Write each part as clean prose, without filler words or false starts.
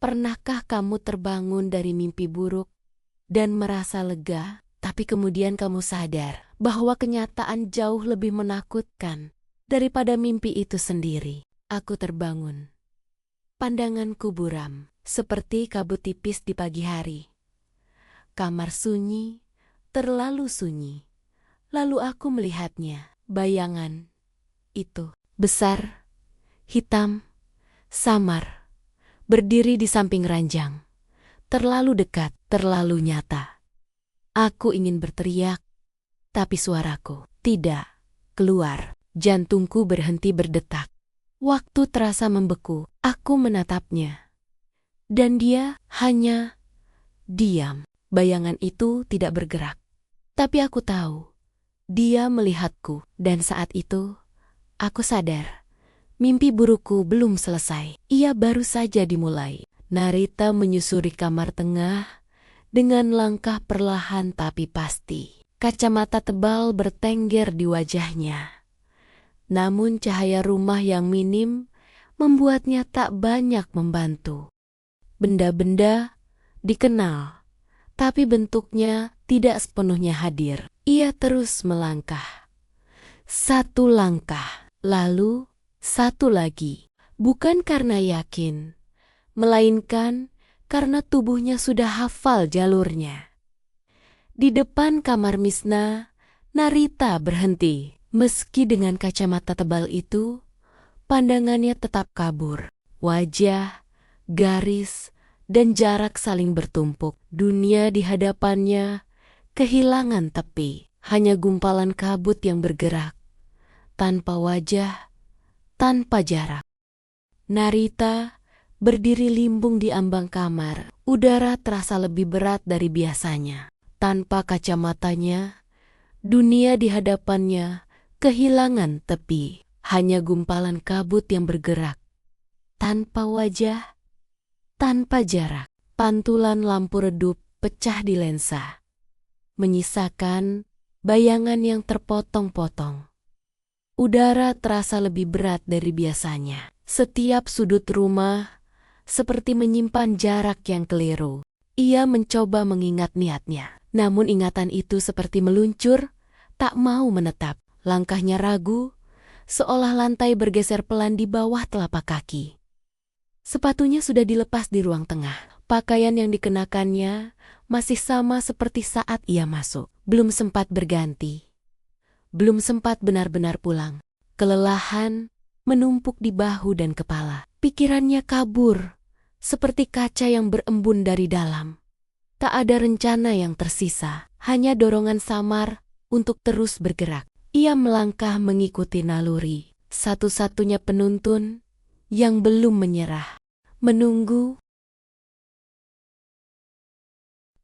Pernahkah kamu terbangun dari mimpi buruk dan merasa lega, tapi kemudian kamu sadar bahwa kenyataan jauh lebih menakutkan daripada mimpi itu sendiri? Aku terbangun. Pandanganku buram, seperti kabut tipis di pagi hari. Kamar sunyi, terlalu sunyi. Lalu aku melihatnya, bayangan itu, besar, hitam, samar, berdiri di samping ranjang. Terlalu dekat, terlalu nyata. Aku ingin berteriak, tapi suaraku tidak keluar. Jantungku berhenti berdetak. Waktu terasa membeku. Aku menatapnya. Dan dia hanya diam. Bayangan itu tidak bergerak. Tapi aku tahu, dia melihatku. Dan saat itu, aku sadar, mimpi burukku belum selesai. Ia baru saja dimulai. Narita menyusuri kamar tengah dengan langkah perlahan tapi pasti. Kacamata tebal bertengger di wajahnya. Namun cahaya rumah yang minim membuatnya tak banyak membantu. Benda-benda dikenal, tapi bentuknya tidak sepenuhnya hadir. Ia terus melangkah. Satu langkah, lalu satu lagi. Bukan karena yakin, melainkan karena tubuhnya sudah hafal jalurnya. Di depan kamar Misna, Narita berhenti. Meski dengan kacamata tebal itu, pandangannya tetap kabur. Wajah, garis, dan jarak saling bertumpuk. Dunia di hadapannya kehilangan tepi. Hanya gumpalan kabut yang bergerak. Tanpa wajah, tanpa jarak. Narita berdiri limbung di ambang kamar. Udara terasa lebih berat dari biasanya. Tanpa kacamatanya, dunia di hadapannya kehilangan tepi. Hanya gumpalan kabut yang bergerak. Tanpa wajah, tanpa jarak. Pantulan lampu redup pecah di lensa, menyisakan bayangan yang terpotong-potong. Udara terasa lebih berat dari biasanya. Setiap sudut rumah seperti menyimpan jarak yang keliru. Ia mencoba mengingat niatnya. Namun ingatan itu seperti meluncur, tak mau menetap. Langkahnya ragu, seolah lantai bergeser pelan di bawah telapak kaki. Sepatunya sudah dilepas di ruang tengah. Pakaian yang dikenakannya masih sama seperti saat ia masuk. Belum sempat berganti. Belum sempat benar-benar pulang. Kelelahan menumpuk di bahu dan kepala. Pikirannya kabur, seperti kaca yang berembun dari dalam. Tak ada rencana yang tersisa, hanya dorongan samar untuk terus bergerak. Ia melangkah mengikuti naluri, satu-satunya penuntun yang belum menyerah. Menunggu.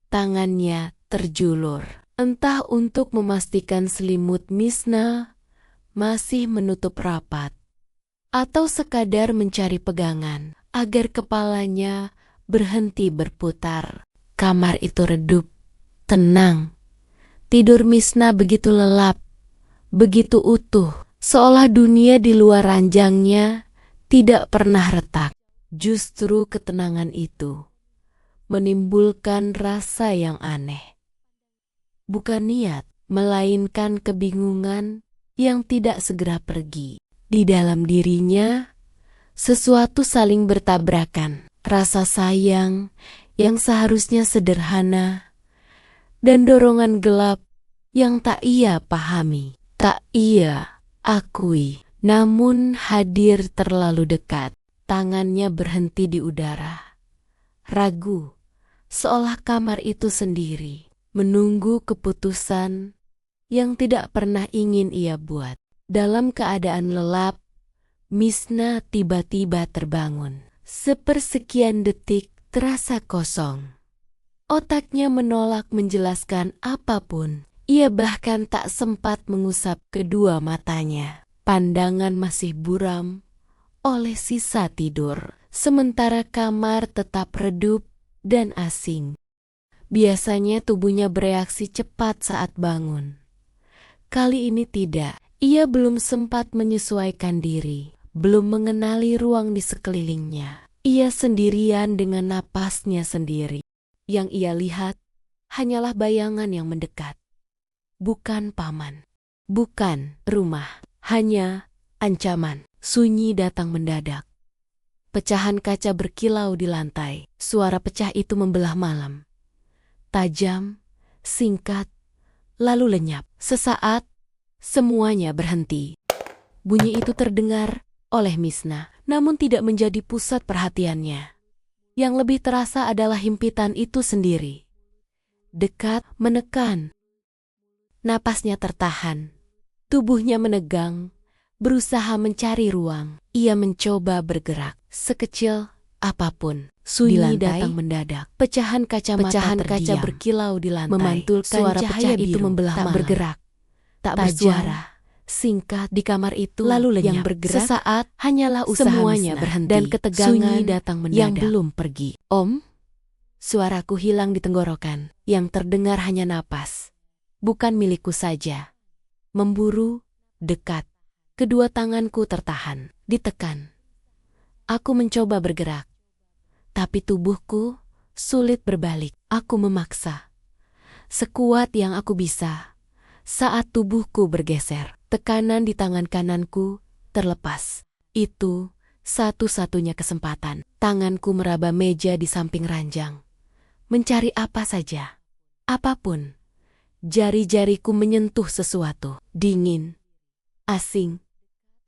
Tangannya terjulur, entah untuk memastikan selimut Misna masih menutup rapat, atau sekadar mencari pegangan agar kepalanya berhenti berputar. Kamar itu redup, tenang. Tidur Misna begitu lelap, begitu utuh, seolah dunia di luar ranjangnya tidak pernah retak. Justru ketenangan itu menimbulkan rasa yang aneh. Bukan niat, melainkan kebingungan yang tidak segera pergi. Di dalam dirinya, sesuatu saling bertabrakan. Rasa sayang yang seharusnya sederhana, dan dorongan gelap yang tak ia pahami. Tak ia akui, namun hadir terlalu dekat. Tangannya berhenti di udara. Ragu, seolah kamar itu sendiri, menunggu keputusan yang tidak pernah ingin ia buat. Dalam keadaan lelap, Misna tiba-tiba terbangun. Sepersekian detik terasa kosong. Otaknya menolak menjelaskan apapun. Ia bahkan tak sempat mengusap kedua matanya. Pandangan masih buram oleh sisa tidur, sementara kamar tetap redup dan asing. Biasanya tubuhnya bereaksi cepat saat bangun. Kali ini tidak. Ia belum sempat menyesuaikan diri, belum mengenali ruang di sekelilingnya. Ia sendirian dengan napasnya sendiri. Yang ia lihat hanyalah bayangan yang mendekat. Bukan paman, bukan rumah, hanya ancaman. Sunyi datang mendadak. Pecahan kaca berkilau di lantai. Suara pecah itu membelah malam. Tajam, singkat, lalu lenyap. Sesaat, semuanya berhenti. Bunyi itu terdengar oleh Misna, namun tidak menjadi pusat perhatiannya. Yang lebih terasa adalah himpitan itu sendiri. Dekat, menekan. Napasnya tertahan. Tubuhnya menegang, berusaha mencari ruang. Ia mencoba bergerak, sekecil apapun. Sunyi datang mendadak. Pecahan kaca berkilau di lantai. Memantulkan suara cahaya itu membelah tak malam. Bergerak, tak bersuara. Singkat di kamar itu lalu lenyap. Yang bergerak sesaat hanyalah usaha semuanya Misna berhenti dan ketegangan datang mendadak yang belum pergi. Om, suaraku hilang di tenggorokan. Yang terdengar hanya napas. Bukan milikku saja. Memburu, dekat. Kedua tanganku tertahan, ditekan. Aku mencoba bergerak, tapi tubuhku sulit berbalik. Aku memaksa sekuat yang aku bisa. Saat tubuhku bergeser, tekanan di tangan kananku terlepas. Itu satu-satunya kesempatan. Tanganku meraba meja di samping ranjang, mencari apa saja, apapun. Jari-jariku menyentuh sesuatu, dingin, asing.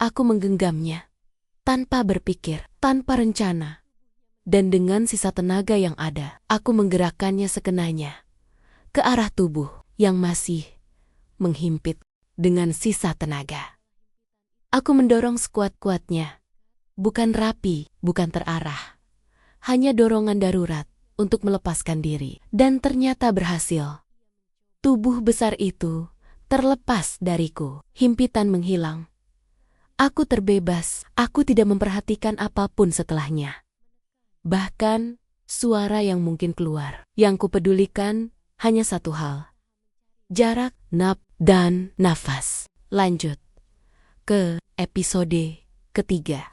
Aku menggenggamnya, tanpa berpikir, tanpa rencana. Dan dengan sisa tenaga yang ada, aku menggerakkannya sekenanya, ke arah tubuh yang masih menghimpit dengan sisa tenaga. Aku mendorong sekuat-kuatnya, bukan rapi, bukan terarah. Hanya dorongan darurat untuk melepaskan diri. Dan ternyata berhasil. Tubuh besar itu terlepas dariku. Himpitan menghilang. Aku terbebas. Aku tidak memperhatikan apapun setelahnya. Bahkan suara yang mungkin keluar. Yang kupedulikan hanya satu hal. Jarak, dan nafas. Lanjut ke episode ketiga.